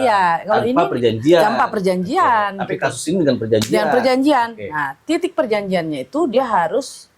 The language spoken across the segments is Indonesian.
Iya, kalau tanpa ini perjanjian. tanpa perjanjian. Tapi kasus ini dengan perjanjian. Dengan perjanjian. Nah, titik perjanjiannya itu dia harus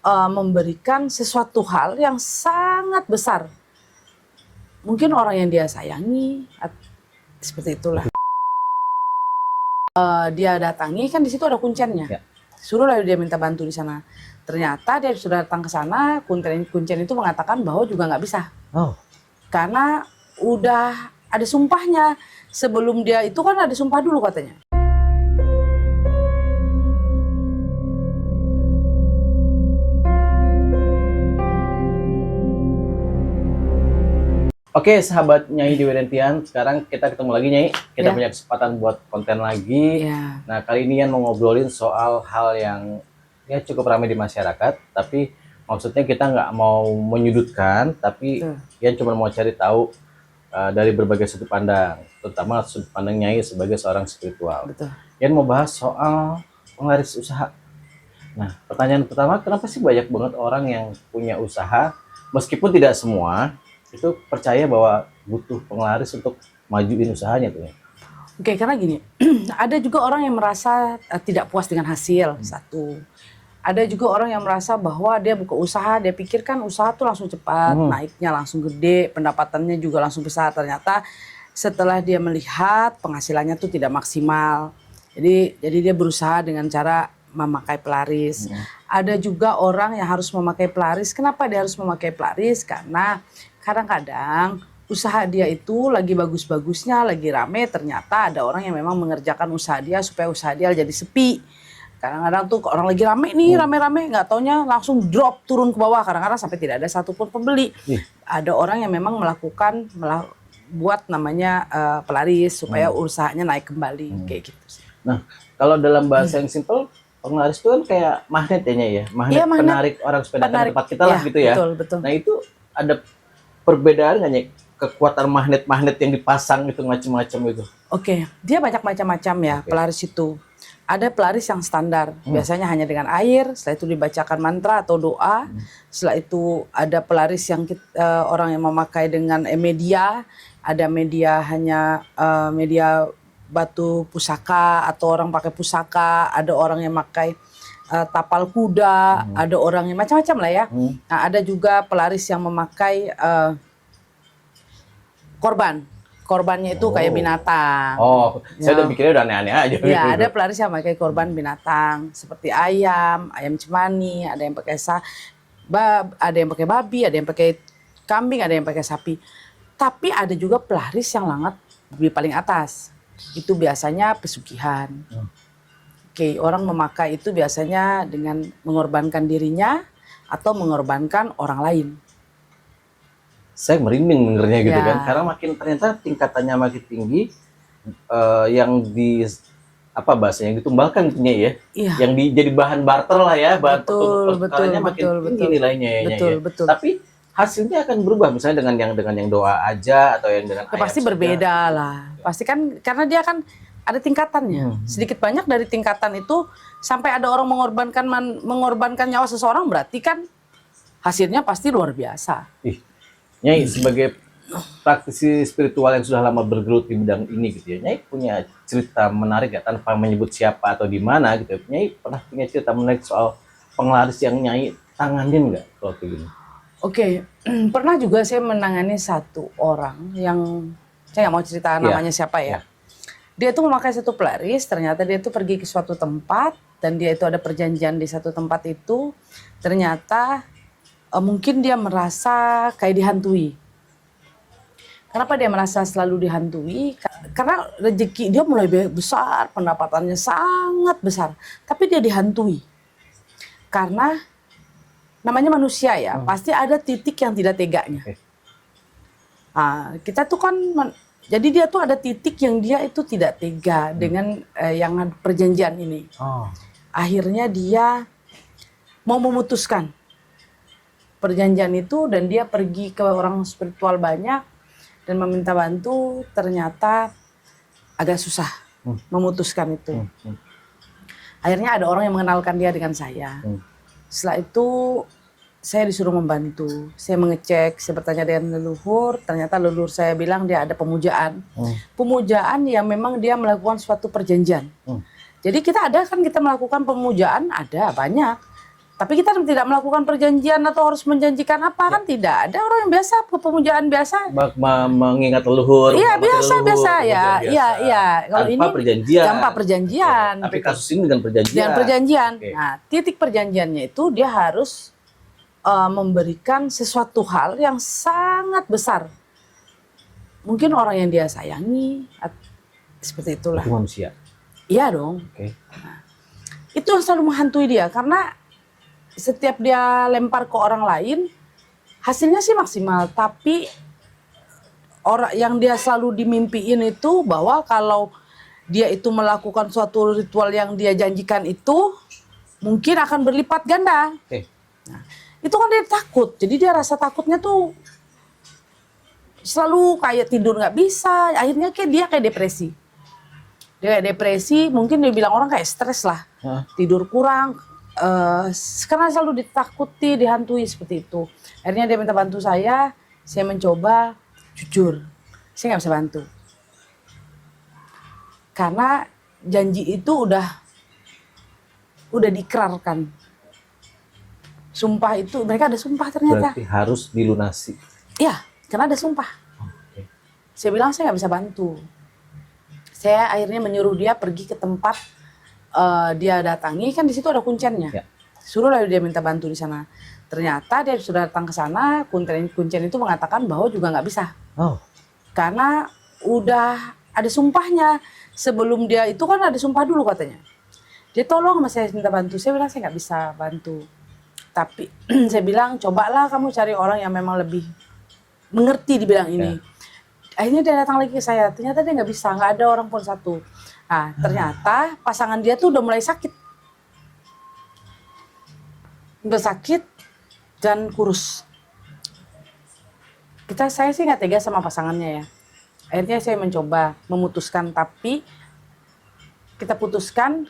memberikan sesuatu hal yang sangat besar. Mungkin orang yang dia sayangi, seperti itulah. Dia datangi, kan di situ ada kunciannya. Suruhlah dia minta bantu di sana. Ternyata dia sudah datang ke sana, kuncen itu mengatakan bahwa juga nggak bisa. Karena udah ada sumpahnya. Sebelum dia itu kan ada sumpah dulu katanya. Oke, sahabat Nyai Dewi Rentian, sekarang kita ketemu lagi Nyai. Kita punya kesempatan buat konten lagi. Nah, kali ini Yan mau ngobrolin soal hal yang ya cukup ramai di masyarakat, tapi maksudnya kita nggak mau menyudutkan, tapi Yan cuma mau cari tahu dari berbagai sudut pandang, terutama sudut pandang Nyai sebagai seorang spiritual. Yan mau bahas soal penglaris usaha. Nah, pertanyaan pertama, kenapa sih banyak banget orang yang punya usaha, meskipun tidak semua itu percaya bahwa butuh penglaris untuk majuin usahanya tuh ya? Oke, karena gini, ada juga orang yang merasa tidak puas dengan hasil, satu. Ada juga orang yang merasa bahwa dia buka usaha, dia pikirkan usaha tuh langsung cepat, naiknya langsung gede, pendapatannya juga langsung besar. Ternyata setelah dia melihat penghasilannya tuh tidak maksimal. Jadi dia berusaha dengan cara memakai pelaris. Ada juga orang yang harus memakai pelaris. Kenapa dia harus memakai pelaris? Karena kadang-kadang usaha dia itu lagi bagus-bagusnya, lagi rame, ternyata ada orang yang memang mengerjakan usaha dia supaya usaha dia jadi sepi. Kadang-kadang tuh orang lagi rame nih, rame-rame, nggak taunya langsung drop turun ke bawah, kadang-kadang sampai tidak ada satupun pembeli. Ada orang yang memang buat namanya pelaris supaya usahanya naik kembali, kayak gitu sih. Nah, kalau dalam bahasa yang simple, penglaris itu kan kayak magnet ya, magnet, penarik orang supaya datang ke tempat kita lah gitu ya. Betul. Nah, itu ada perbedaan nggak Nyai? Kekuatan magnet-magnet yang dipasang itu macam-macam itu? Oke, dia banyak macam-macam ya pelaris itu. Ada pelaris yang standar, biasanya hanya dengan air, setelah itu dibacakan mantra atau doa. Setelah itu ada pelaris yang orang yang memakai dengan media, ada media hanya media batu pusaka atau orang pakai pusaka, ada orang yang pakai tapal kuda, ada orang yang macam-macam lah ya. Nah, ada juga pelaris yang memakai korbannya itu kayak binatang. Saya udah pikirnya udah aneh-aneh aja. Ya, ada pelaris yang pakai korban binatang seperti ayam cemani, ada yang pakai ada yang pakai babi, ada yang pakai kambing, ada yang pakai sapi. Tapi ada juga pelaris yang langat di paling atas. Itu biasanya pesugihan. Oke, orang memakai itu biasanya dengan mengorbankan dirinya atau mengorbankan orang lain. Saya merinding dengernya gitu kan, karena ternyata tingkatannya makin tinggi, yang bahasanya ditumbalkan punya ya, yang jadi bahan barter lah ya, bahan pertukarannya makin tinggi nilainya ya. Tapi hasilnya akan berubah misalnya dengan yang doa aja atau yang dengan pasti berbeda lah, pasti kan karena dia kan ada tingkatannya. Sedikit banyak dari tingkatan itu sampai ada orang mengorbankan nyawa seseorang, berarti kan hasilnya pasti luar biasa. Nyai sebagai praktisi spiritual yang sudah lama bergelut di bidang ini gitu ya, Nyai punya cerita menarik ya tanpa menyebut siapa atau di mana gitu. Nyai pernah punya cerita menarik soal penglaris yang Nyai tanganin nggak kalau kayak gini? Oke, pernah juga saya menangani satu orang yang saya nggak mau cerita namanya siapa ya. Dia itu memakai satu pelaris, ternyata dia itu pergi ke suatu tempat dan dia itu ada perjanjian di satu tempat itu. Ternyata mungkin dia merasa kayak dihantui. Kenapa dia merasa selalu dihantui? Karena rezeki dia mulai besar, pendapatannya sangat besar, tapi dia dihantui. Karena namanya manusia ya, pasti ada titik yang tidak teganya. Nah, kita tuh kan jadi dia tuh ada titik yang dia itu tidak tega dengan yang perjanjian ini. Akhirnya dia mau memutuskan perjanjian itu dan dia pergi ke orang spiritual banyak dan meminta bantu. Ternyata agak susah memutuskan itu. Akhirnya ada orang yang mengenalkan dia dengan saya. Setelah itu saya disuruh membantu. Saya mengecek, saya bertanya dengan leluhur, ternyata leluhur saya bilang dia ada pemujaan. Pemujaan yang memang dia melakukan suatu perjanjian. Jadi kita melakukan pemujaan, ada banyak. Tapi kita tidak melakukan perjanjian atau harus menjanjikan apa, kan tidak. Ada orang yang biasa, pemujaan biasa. Mengingat leluhur. Iya, biasa ya. Iya. Kalau tanpa ini perjanjian. tanpa perjanjian. Tapi kasus ini dengan perjanjian. Dengan perjanjian. Nah, titik perjanjiannya itu dia harus memberikan sesuatu hal yang sangat besar. Mungkin orang yang dia sayangi, seperti itulah. Itu manusia. Iya dong. Nah, itu yang selalu menghantui dia, karena setiap dia lempar ke orang lain, hasilnya sih maksimal. Tapi orang yang dia selalu dimimpiin itu bahwa kalau dia itu melakukan suatu ritual yang dia janjikan itu, mungkin akan berlipat ganda. Nah, itu kan dia takut, jadi dia rasa takutnya tuh selalu kayak tidur nggak bisa, akhirnya dia kayak depresi. Dia kayak depresi, mungkin dia bilang orang kayak stres lah, tidur kurang, karena selalu ditakuti, dihantui seperti itu. Akhirnya dia minta bantu saya mencoba, jujur, saya nggak bisa bantu. Karena janji itu udah diikrarkan. Sumpah itu, mereka ada sumpah ternyata. Berarti harus dilunasi. Iya, karena ada sumpah. Saya bilang saya nggak bisa bantu. Saya akhirnya menyuruh dia pergi ke tempat dia datangi, kan di situ ada kunciannya. Suruh lalu dia minta bantu di sana. Ternyata dia sudah datang ke sana, kuncen itu mengatakan bahwa juga nggak bisa. Karena udah ada sumpahnya. Sebelum dia itu kan ada sumpah dulu katanya. Dia tolong sama saya minta bantu. Saya bilang saya nggak bisa bantu. Tapi saya bilang cobalah kamu cari orang yang memang lebih mengerti di bidang ini. Akhirnya dia datang lagi ke saya. Ternyata dia nggak bisa, nggak ada orang pun satu. Nah, ternyata pasangan dia tuh udah mulai sakit. Udah sakit dan kurus. Saya sih nggak tega sama pasangannya ya. Akhirnya saya mencoba memutuskan, tapi kita putuskan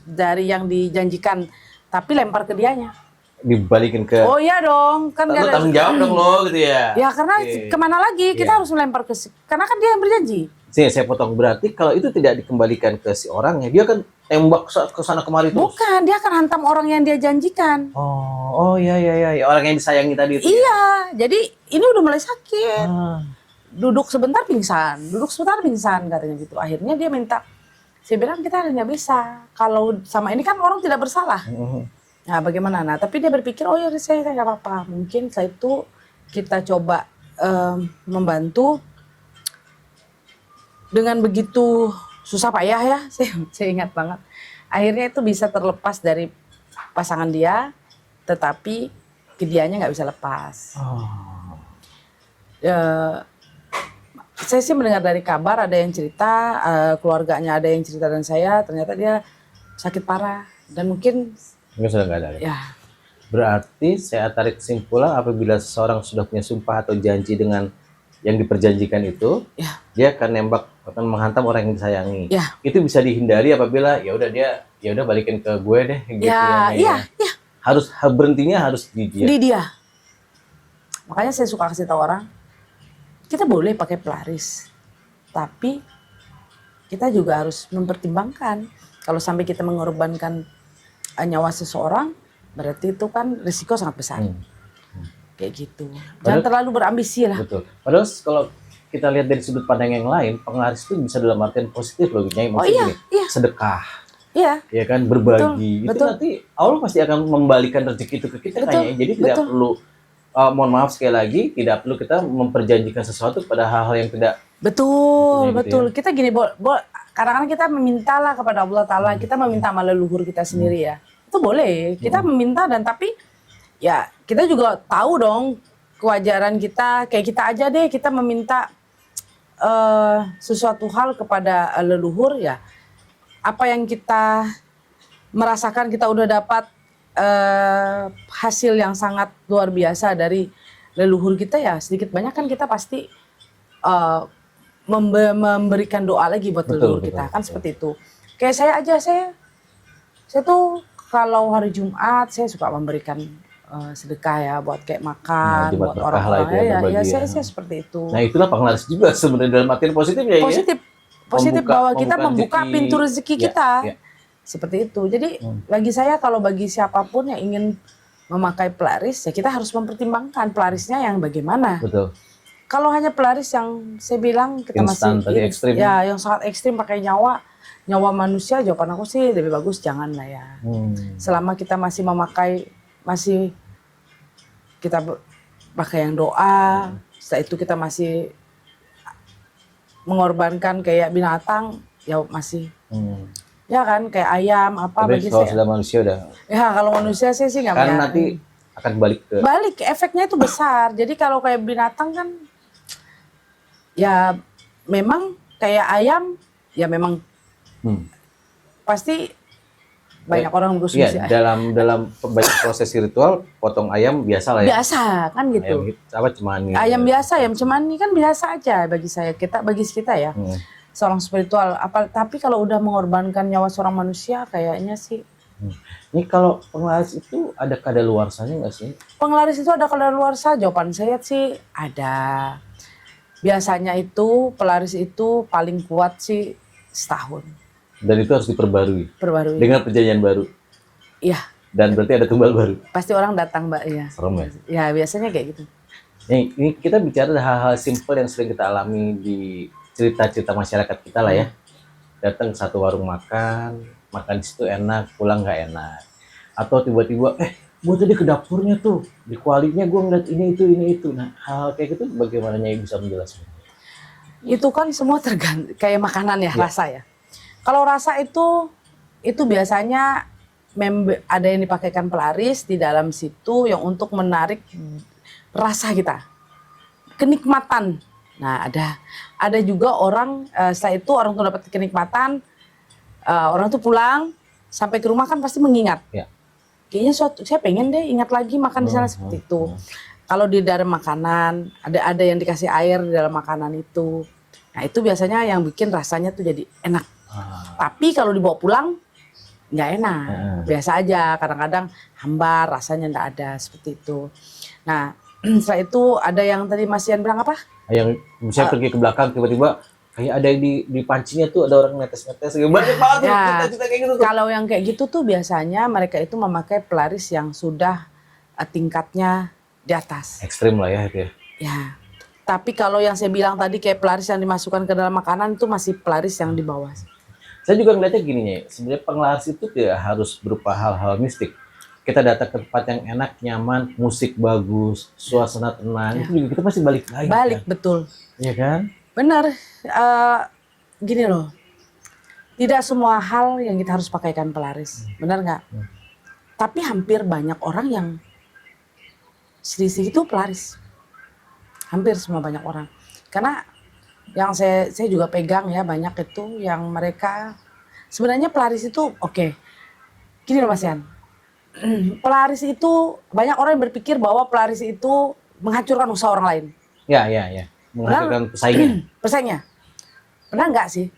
dari yang dijanjikan, tapi lempar ke dianya. Dibalikin ke. Oh iya dong, kan nggak ada tanggung jawab dong lo gitu ya. Ya karena kemana lagi kita harus melempar karena kan dia yang berjanji. Saya potong, berarti kalau itu tidak dikembalikan ke si orangnya, dia kan tembak ke sana kemari terus. Bukan, dia akan hantam orang yang dia janjikan. Oh iya, orang yang disayangi tadi itu. Iya, jadi ini udah mulai sakit. Duduk sebentar pingsan katanya gitu. Akhirnya dia minta, saya bilang kita nggak bisa. Kalau sama ini kan orang tidak bersalah. Nah bagaimana? Nah tapi dia berpikir, oh ya saya nggak apa-apa. Mungkin setelah itu kita coba membantu. Dengan begitu susah payah ya, saya ingat banget. Akhirnya itu bisa terlepas dari pasangan dia, tetapi ke dianya nggak bisa lepas. Saya sih mendengar dari kabar ada yang cerita, keluarganya ada yang cerita dan saya, ternyata dia sakit parah dan mungkin sudah nggak ada. Ya. Berarti saya tarik kesimpulan apabila seseorang sudah punya sumpah atau janji dengan yang diperjanjikan itu, dia akan menghantam orang yang disayangi. Itu bisa dihindari apabila ya udah balikin ke gue deh gitu ya. Harus berhentinya harus di dia. Makanya saya suka kasih tahu orang, kita boleh pakai pelaris, tapi kita juga harus mempertimbangkan kalau sampai kita mengorbankan nyawa seseorang, berarti itu kan risiko sangat besar. Kayak gitu. Jangan terlalu berambisi lah. Betul. Padahal kalau kita lihat dari sudut pandang yang lain, penglaris itu bisa dalam artian positif loh, Nyai. Maksudnya sedekah. Iya. Ya kan, berbagi. Itu nanti Allah pasti akan membalikan rezeki itu ke kita kayaknya. Jadi tidak perlu, mohon maaf sekali lagi, tidak perlu kita memperjanjikan sesuatu pada hal-hal yang tidak. Betul. Gitu ya. Kita gini, kadang-kadang kita memintalah kepada Allah Ta'ala, kita meminta sama leluhur kita sendiri ya. Itu boleh, kita meminta dan tapi ya kita juga tahu dong kewajaran kita, kayak kita aja deh, kita meminta sesuatu hal kepada leluhur ya. Apa yang kita merasakan kita udah dapat hasil yang sangat luar biasa dari leluhur kita ya, sedikit banyak kan kita pasti memberikan doa lagi buat leluhur kita, kan seperti itu. Kayak saya aja, saya tuh kalau hari Jumat saya suka memberikan sedekah ya, buat kayak makan, Jumat buat berkah lah itu orang-orang ya, ya, berbagi ya. saya seperti itu. Nah itulah penglaris juga sebenarnya dalam artian positif ya. Positif bahwa kita membuka pintu rezeki ya, kita. ya. Seperti itu. Jadi bagi saya kalau bagi siapapun yang ingin memakai pelaris ya kita harus mempertimbangkan pelarisnya yang bagaimana. Betul. Kalau hanya pelaris yang saya bilang kita Instan, tadi ekstrim. Ya yang sangat ekstrim pakai nyawa manusia, jawaban aku sih lebih bagus jangan lah ya. Selama kita masih memakai kita pakai yang doa, setelah itu kita masih mengorbankan kayak binatang ya masih. Ya kan kayak ayam apa tapi bagi kalau saya. sudah manusia udah. Ya kalau manusia sih nggak. Karena nanti akan balik efeknya itu besar. Jadi kalau kayak binatang kan ya memang kayak ayam ya memang pasti banyak orang berkonsumsi ayam. Dalam proses ritual potong ayam biasa lah ya. Biasa kan gitu. Ayam cemani. Ayam biasa, ayam cemani kan biasa aja bagi kita ya. Seorang spiritual tapi kalau udah mengorbankan nyawa seorang manusia kayaknya sih. Ini kalau penglaris itu ada kadaluarsanya nggak sih? Penglaris itu ada kadaluarsa? Jawaban saya sih ada. Biasanya itu pelaris itu paling kuat sih setahun. Dan itu harus diperbarui. Dengan perjanjian baru. Iya. Dan berarti ada tumbal baru. Pasti orang datang Mbak ya. Serem ya? Ya biasanya kayak gitu. Ini kita bicara hal-hal simpel yang sering kita alami di cerita-cerita masyarakat kita lah ya. Datang ke satu warung makan di situ enak, pulang nggak enak. Atau tiba-tiba gue tadi ke dapurnya tuh, di kualinya gue ngeliat ini itu. Nah hal kayak gitu bagaimana Nyai bisa menjelaskan? Itu kan semua tergantung kayak makanan ya, rasa ya. Kalau rasa itu biasanya ada yang dipakaikan pelaris di dalam situ yang untuk menarik rasa kita, kenikmatan. Nah ada juga orang setelah itu orang tuh dapat kenikmatan, orang tuh pulang sampai ke rumah kan pasti mengingat. Ya. Kayaknya saya pengen deh ingat lagi makan di sana seperti itu. Kalau di dalam makanan ada yang dikasih air di dalam makanan itu. Nah itu biasanya yang bikin rasanya tuh jadi enak. Tapi kalau dibawa pulang nggak enak. Biasa aja. Kadang-kadang hambar rasanya nggak ada seperti itu. Nah setelah itu ada yang tadi Mas Ian bilang apa? Yang misalnya pergi ke belakang tiba-tiba kayak ada yang di pancinya tuh ada orang netes-netes banyak banget cerita kayak gitu tuh. Kalau yang kayak gitu tuh biasanya mereka itu memakai pelaris yang sudah tingkatnya di atas. Ekstrim lah ya itu ya. Ya. Tapi kalau yang saya bilang tadi kayak pelaris yang dimasukkan ke dalam makanan itu masih pelaris yang di bawah. Saya juga ngeliatnya gini ya, sebenarnya penglaris itu tidak harus berupa hal-hal mistik. Kita datang ke tempat yang enak, nyaman, musik bagus, suasana tenang, itu juga kita pasti balik lagi. Balik kan? Betul. Iya kan? Benar, gini loh, tidak semua hal yang kita harus pakaikan pelaris, benar nggak? Tapi hampir banyak orang yang selisih itu pelaris, hampir semua banyak orang. Karena yang saya juga pegang ya banyak itu yang mereka sebenarnya pelaris itu oke. Gini loh Mas Yan, pelaris itu banyak orang yang berpikir bahwa pelaris itu menghancurkan usaha orang lain. Ya. Menghasilkan pesaingnya. Benar nggak sih?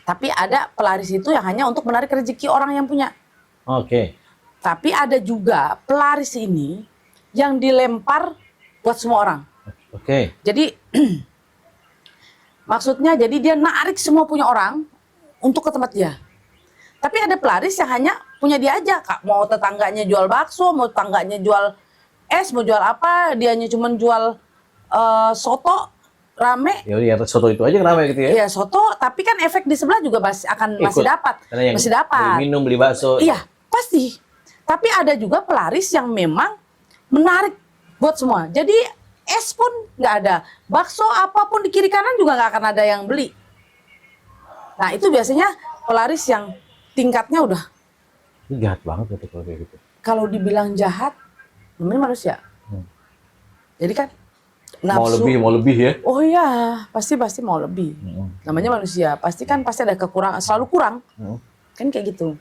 Tapi ada pelaris itu yang hanya untuk menarik rezeki orang yang punya. Oke. Tapi ada juga pelaris ini yang dilempar buat semua orang. Oke. Jadi maksudnya jadi dia narik semua punya orang untuk ke tempat dia. Tapi ada pelaris yang hanya punya dia aja. Mau tetangganya jual bakso, mau tetangganya jual es, mau jual apa, dianya cuma jual soto rame. Ya soto itu aja rame gitu ya. Iya soto, tapi kan efek di sebelah juga masih dapat. Masih dapat. Beli minum, beli bakso. Iya, pasti. Tapi ada juga pelaris yang memang menarik buat semua. Jadi es pun nggak ada, bakso apapun di kiri kanan juga nggak akan ada yang beli. Nah itu biasanya pelaris yang tingkatnya udah. Ini jahat banget gitu kalau kayak gitu. Kalau dibilang jahat, namanya manusia. Jadi kan nafsu, mau lebih ya. Oh iya, pasti mau lebih. Namanya manusia, pasti ada kekurangan, selalu kurang. Kan kayak gitu.